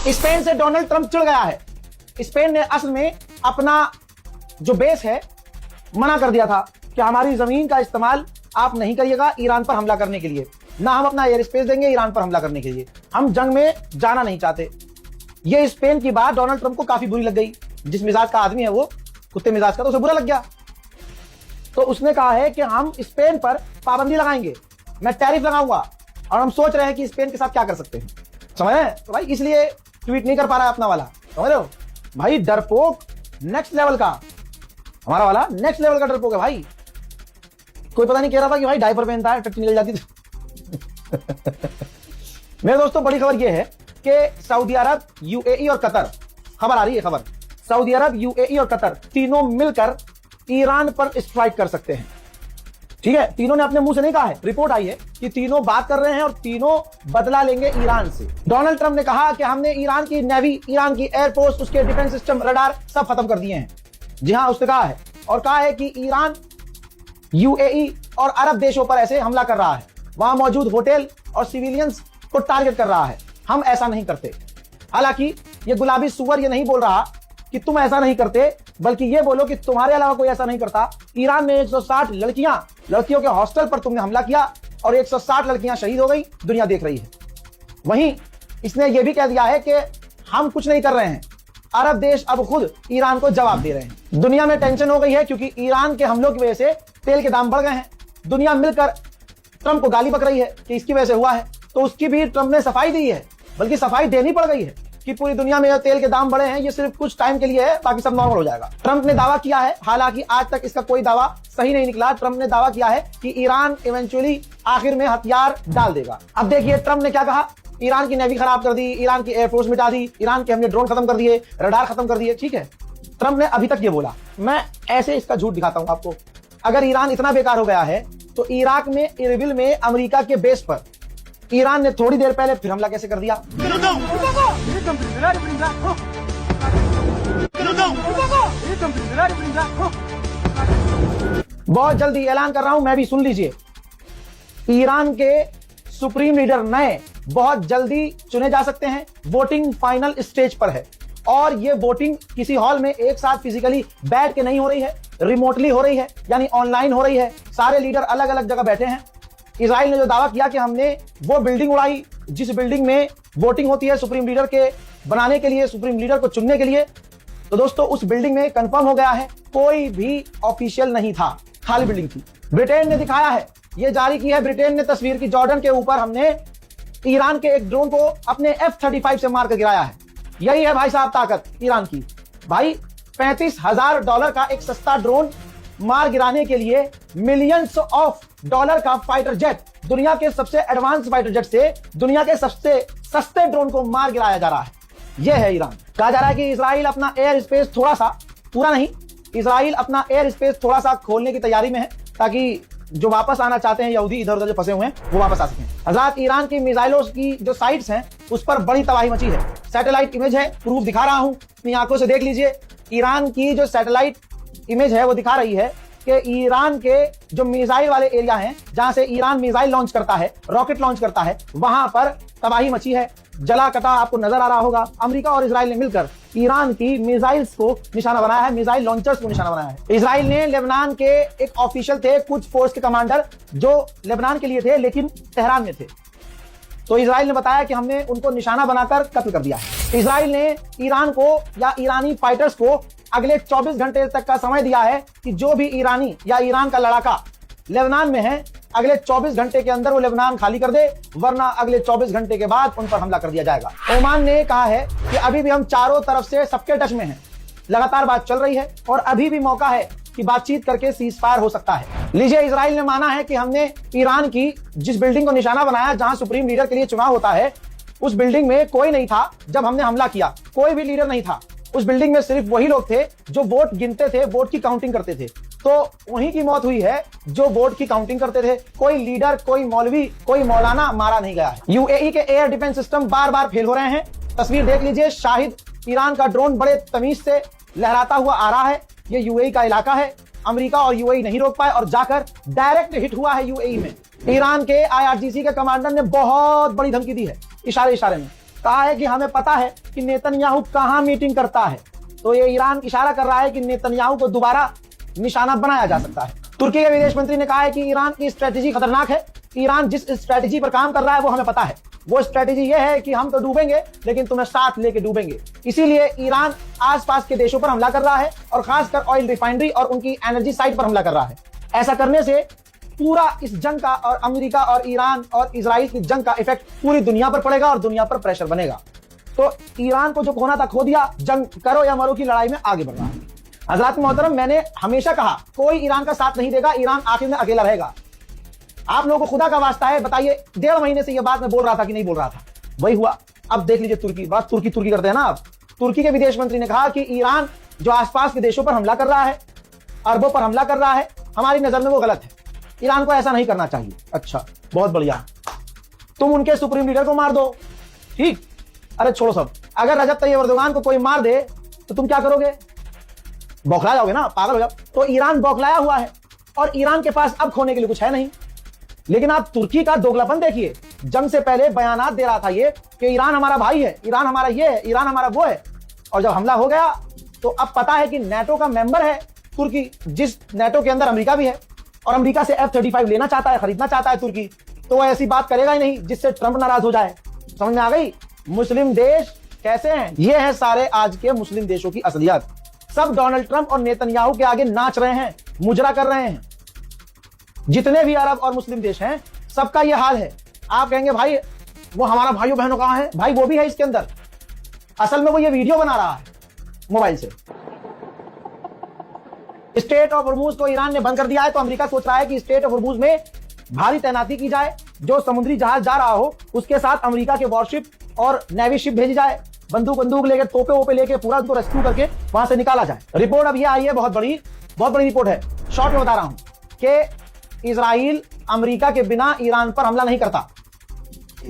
Spain से Donald Trump चिढ़ गया है। स्पेन ने असल में अपना जो बेस है मना कर दिया था कि हमारी जमीन का इस्तेमाल आप नहीं करिएगा ईरान पर हमला करने के लिए, ना हम अपना एयर स्पेस देंगे ईरान पर हमला करने के लिए, हम जंग में जाना नहीं चाहते। ये स्पेन की बात डोनाल्ड ट्रंप को काफी बुरी लग गई। जिस मिजाज का आदमी है वो कुत्ते मिजाज का, तो उसे बुरा लग गया। तो उसने कहा है कि हम स्पेन पर पाबंदी लगाएंगे, मैं टैरिफ लगाऊंगा, और हम सोच रहे हैं कि स्पेन के साथ क्या कर सकते हैं। समझ रहे हैं? तो भाई इसलिए ट्वीट नहीं कर पा रहा है अपना वाला, समझ रहे हो भाई। डरपोक नेक्स्ट लेवल का, हमारा वाला नेक्स्ट लेवल का डरपोक है भाई। कोई पता नहीं कह रहा था कि भाई डायपर पहनता है, टट्टी निकल जाती थी। मेरे दोस्तों बड़ी खबर यह है कि सऊदी अरब, यूएई और कतर, खबर आ रही है, खबर सऊदी अरब, यूएई और कतर तीनों मिलकर ईरान पर स्ट्राइक कर सकते हैं। ठीक है, तीनों ने अपने मुंह से नहीं कहा है, रिपोर्ट आई है कि तीनों बात कर रहे हैं और तीनों बदला लेंगे ईरान से। डोनाल्ड ट्रंप ने कहा कि हमने ईरान की नेवी, ईरान की एयरफोर्स, उसके डिफेंस सिस्टम, रडार सब खत्म कर दिए हैं। जी हाँ, उसने कहा है, और कहा है कि ईरान यूएई और अरब देशों पर ऐसे हमला कर रहा है, वहां मौजूद होटल और सिविलियंस को टारगेट कर रहा है। हम ऐसा नहीं करते। हालांकि ये गुलाबी सुअर ये नहीं बोल रहा कि तुम ऐसा नहीं करते, बल्कि ये बोलो कि तुम्हारे अलावा कोई ऐसा नहीं करता। ईरान में 160 लड़कियों के हॉस्टल पर तुमने हमला किया और 160 लड़कियां शहीद हो गई, दुनिया देख रही है। वहीं इसने ये भी कह दिया है कि हम कुछ नहीं कर रहे हैं, अरब देश अब खुद ईरान को जवाब दे रहे हैं। दुनिया में टेंशन हो गई है क्योंकि ईरान के हमलों की वजह से तेल के दाम बढ़ गए हैं। दुनिया मिलकर ट्रंप को गाली बक रही है कि इसकी वजह से हुआ है, तो उसकी भी ट्रंप ने सफाई दी है, बल्कि सफाई देनी पड़ गई है कि पूरी दुनिया में तेल के दाम बढ़े हैं, ये सिर्फ कुछ टाइम के लिए है, बाकी सब नॉर्मल हो जाएगा। ट्रंप ने दावा किया है, हालांकि आज तक इसका कोई दावा सही नहीं निकला। ट्रंप ने दावा किया है कि ईरान इवेंचुअली आखिर में हथियार डाल देगा। अब देखिए ट्रंप ने क्या कहा, ईरान की नेवी खराब कर दी, ईरान की एयरफोर्स मिटा दी, ईरान के हमने ड्रोन खत्म कर दिए, रडार खत्म कर दिए। ठीक है, ट्रंप ने अभी तक ये बोला। मैं ऐसे इसका झूठ दिखाता हूं आपको। अगर ईरान इतना बेकार हो गया है तो इराक में इरबिल में अमेरिका के बेस पर ईरान ने थोड़ी देर पहले फिर हमला कैसे कर दिया। बहुत जल्दी ऐलान कर रहा हूं, मैं भी, सुन लीजिए। ईरान के सुप्रीम लीडर नए बहुत जल्दी चुने जा सकते हैं। वोटिंग फाइनल स्टेज पर है और ये वोटिंग किसी हॉल में एक साथ फिजिकली बैठ के नहीं हो रही है, रिमोटली हो रही है, यानी ऑनलाइन हो रही है। सारे लीडर अलग अलग जगह बैठे हैं। इजराइल ने जो दावा किया कि हमने वो बिल्डिंग उड़ाई जिस बिल्डिंग में वोटिंग होती है सुप्रीम लीडर के बनाने के लिए, सुप्रीम लीडर को चुनने के लिए, तो दोस्तों उस बिल्डिंग में कंफर्म हो गया है कोई भी ऑफिशियल नहीं था, खाली बिल्डिंग थी। ब्रिटेन ने दिखाया है, ये जारी की है ब्रिटेन ने तस्वीर की, जॉर्डन के ऊपर हमने ईरान के एक ड्रोन को अपने F-35 से मारकर गिराया है। यही है भाई साहब ताकत ईरान की। भाई $35,000 का एक सस्ता ड्रोन मार गिराने के लिए मिलियंस ऑफ डॉलर का फाइटर जेट, दुनिया के सबसे एडवांस फाइटर जेट से दुनिया के सबसे सस्ते ड्रोन को मार गिराया जा रहा है। यह है ईरान। कहा जा रहा है कि इजराइल अपना एयर स्पेस थोड़ा सा, पूरा नहीं, इजराइल अपना एयर स्पेस थोड़ा सा खोलने की तैयारी में है ताकि जो वापस आना चाहते हैं यहूदी इधर उधर जो फंसे हुए हैं वो वापस आ सकें। हज़रात, ईरान की मिसाइलों की जो साइट्स हैं उस पर बड़ी तबाही मची है। सैटेलाइट इमेज है, प्रूफ दिखा रहा हूं, अपनी आंखों से देख लीजिए। ईरान की जो सैटेलाइट इमेज है वो दिखा रही है कि ईरान के जो मिसाइल वाले एरिया हैं जहां से ईरान मिसाइल लॉन्च करता है, रॉकेट लॉन्च करता है, वहां पर तबाही मची है, जला कटा आपको नजर आ रहा होगा। अमेरिका और इजराइल ने मिलकर ईरान की मिसाइल्स को निशाना बनाया है, मिसाइल लॉन्चर्स को निशाना बनाया है। इजराइल ने लेबनान के एक ऑफिशियल थे, कुछ फोर्स के कमांडर जो लेबनान के लिए थे लेकिन तेहरान में थे, तो इजराइल ने बताया कि हमने उनको निशाना बनाकर कत्ल कर दिया है। इजराइल ने ईरान को या ईरानी फाइटर्स को अगले 24 घंटे तक का समय दिया है कि जो भी ईरानी या ईरान का लड़ाका लेबनान में है अगले 24 घंटे के अंदर वो लेबनान खाली कर दे, वरना अगले 24 घंटे के बाद उन पर हमला कर दिया जाएगा। ओमान ने कहा है कि अभी भी हम चारों तरफ से सबके टच में हैं, लगातार बात चल रही है और अभी भी मौका है कि बातचीत करके सीज फायर हो सकता है। लीजिए, इजराइल ने माना है कि हमने ईरान की जिस बिल्डिंग को निशाना बनाया जहां सुप्रीम लीडर के लिए चुनाव होता है, उस बिल्डिंग में कोई नहीं था जब हमने हमला किया, कोई भी लीडर नहीं था उस बिल्डिंग में। सिर्फ वही लोग थे जो वोट गिनते थे, वोट की काउंटिंग करते थे, तो वहीं की मौत हुई है जो वोट की काउंटिंग करते थे। कोई लीडर, कोई मौलवी, कोई मौलाना मारा नहीं गया है। यूएई के एयर डिफेंस सिस्टम बार बार फेल हो रहे हैं। तस्वीर देख लीजिए, शाहिद ईरान का ड्रोन बड़े तमीज से लहराता हुआ आ रहा है। ये यूएई का इलाका है, अमेरिका और यूएई नहीं रोक पाए और जाकर डायरेक्ट हिट हुआ है यूएई में। ईरान के आईआरजीसी के कमांडर ने बहुत बड़ी धमकी दी है, इशारे इशारे में कहा है कि हमें पता है कि नेतन्याहू कहां मीटिंग करता है। तो ये ईरान इशारा कर रहा है कि नेतन्याहू को दोबारा निशाना बनाया जा सकता है। तुर्की के विदेश मंत्री ने कहा है कि ईरान की स्ट्रेटेजी खतरनाक है। ईरान जिस स्ट्रेटेजी पर काम कर रहा है वो हमें पता है। वो स्ट्रेटेजी ये है कि हम तो डूबेंगे लेकिन तुम्हें साथ लेके डूबेंगे। इसीलिए ईरान आसपास के देशों पर हमला कर रहा है और खासकर ऑयल रिफाइनरी और उनकी एनर्जी साइट पर हमला कर रहा है। ऐसा करने से पूरा इस जंग का और अमेरिका और ईरान और इजराइल की जंग का इफेक्ट पूरी दुनिया पर पड़ेगा और दुनिया पर प्रेशर बनेगा। तो ईरान को जो खोना था खो दिया, जंग करो या मरो की लड़ाई में आगे बढ़ रहा है। हजरात मोहतरम, मैंने हमेशा कहा कोई ईरान का साथ नहीं देगा, ईरान आखिर में अकेला रहेगा। आप लोगों को खुदा का वास्ता है, बताइए 1.5 महीने से यह बात मैं बोल रहा था कि नहीं बोल रहा था, वही हुआ। अब देख लीजिए तुर्की, बात तुर्की करते हैं ना आप। तुर्की के विदेश मंत्री ने कहा कि ईरान जो आसपास के देशों पर हमला कर रहा है, अरबों पर हमला कर रहा है, हमारी नजर में वो गलत है। ईरान को ऐसा नहीं करना चाहिए। अच्छा, बहुत बढ़िया, तुम उनके सुप्रीम लीडर को मार दो, ठीक। अरे छोड़ो सब, अगर रजब तैयब एर्दोगान को कोई मार दे तो तुम क्या करोगे? बौखला जाओगे ना, पागल हो जाओ। तो ईरान बौखलाया हुआ है और ईरान के पास अब खोने के लिए कुछ है नहीं। लेकिन आप तुर्की का दोगलापन देखिए, जंग से पहले बयानात दे रहा था ये कि ईरान हमारा भाई है, ईरान हमारा ये है, ईरान हमारा वो है, और जब हमला हो गया तो अब पता है कि नेटो का मेंबर है तुर्की, जिस नेटो के अंदर अमेरिका भी है, और अमेरिका से F-35 लेना चाहता है, खरीदना चाहता है तुर्की। तो वो ऐसी बात करेगा ही नहीं जिससे ट्रंप नाराज हो जाए। समझ में आ गई? मुस्लिम देश कैसे हैं? ये हैं सारे आज के मुस्लिम देशों की असलियत। सब डोनाल्ड ट्रंप और नेतन्याहू के आगे नाच रहे हैं, मुजरा कर रहे हैं। जितने भी अरब और मुस्लिम देश हैं सबका ये हाल है। आप कहेंगे भाई वो हमारा भाइयों बहनों कहां है? भाई वो भी है इसके अंदर। असल में वो ये वीडियो बना रहा है मोबाइल से। स्टेट ऑफ हॉर्मुज को ईरान ने बंद कर दिया है, तो अमेरिका सोच रहा है कि स्टेट ऑफ हॉर्मुज में भारी तैनाती की जाए। जो समुद्री जहाज जा रहा हो उसके साथ अमेरिका के वॉरशिप और नेवी शिप भेजी जाए, बंदूक लेकर, तोपे वोपे लेके पूरा उनको रेस्क्यू करके वहां से निकाला जाए। रिपोर्ट अब ये आई है, बहुत बड़ी रिपोर्ट है। शॉर्ट में बता रहा हूं कि इजराइल अमेरिका के बिना ईरान पर हमला नहीं करता।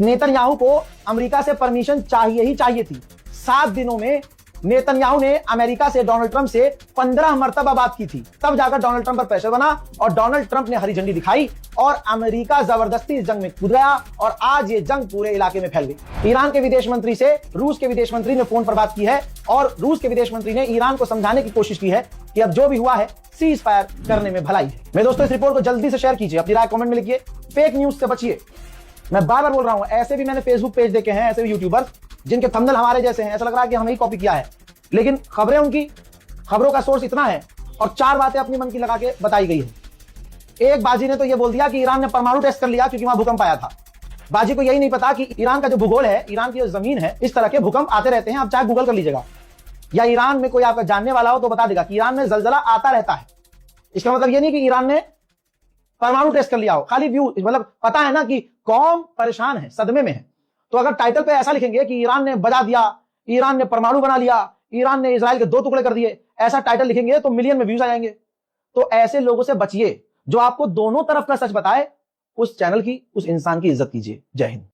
नेतन्याहू को अमेरिका से परमिशन चाहिए ही चाहिए थी। 7 दिनों में नेतन्याहू ने अमेरिका से, डोनाल्ड ट्रंप से 15 मर्तबा बात की थी, तब जाकर डोनाल्ड ट्रंप पर प्रेशर बना और डोनाल्ड ट्रंप ने हरी झंडी दिखाई और अमेरिका जबरदस्ती इस जंग में कूद गया और आज ये जंग पूरे इलाके में फैल गई। ईरान के विदेश मंत्री से रूस के विदेश मंत्री ने फोन पर बात की है और रूस के विदेश मंत्री ने ईरान को समझाने की कोशिश की है कि अब जो भी हुआ है सीज फायर करने में भलाई है। मेरे दोस्तों, इस रिपोर्ट को जल्दी से शेयर कीजिए, अपनी राय कमेंट में लिखिए। फेक न्यूज से बचिए। मैं बार बार बोल रहा हूं, ऐसे भी मैंने फेसबुक पेज देखे हैं, ऐसे भी यूट्यूबर्स जिनके थंबनेल हमारे जैसे हैं, ऐसा लग रहा है कि हमें ही कॉपी किया है, लेकिन खबरें उनकी, खबरों का सोर्स इतना है और 4 बातें अपनी मन की लगा के बताई गई है। एक बाजी ने तो यह बोल दिया कि ईरान ने परमाणु टेस्ट कर लिया क्योंकि वहां भूकंप आया था। बाजी को यही नहीं पता कि ईरान का जो भूगोल है, ईरान की जो जमीन है, इस तरह के भूकंप आते रहते हैं। आप चाहे गूगल कर लीजिएगा या ईरान में कोई आपका जानने वाला हो तो बता देगा कि ईरान में जलजला आता रहता है। इसका मतलब यह नहीं कि ईरान ने परमाणु टेस्ट कर लिया हो, खाली व्यू, मतलब पता है ना कि कौम परेशान है, सदमे में है। तो अगर टाइटल पे ऐसा लिखेंगे कि ईरान ने बजा दिया, ईरान ने परमाणु बना लिया, ईरान ने इजराइल के 2 टुकड़े कर दिए, ऐसा टाइटल लिखेंगे तो मिलियन में व्यूज आ जाएंगे। तो ऐसे लोगों से बचिए जो आपको दोनों तरफ का सच बताए। उस चैनल की, उस इंसान की इज्जत कीजिए। जय हिंद।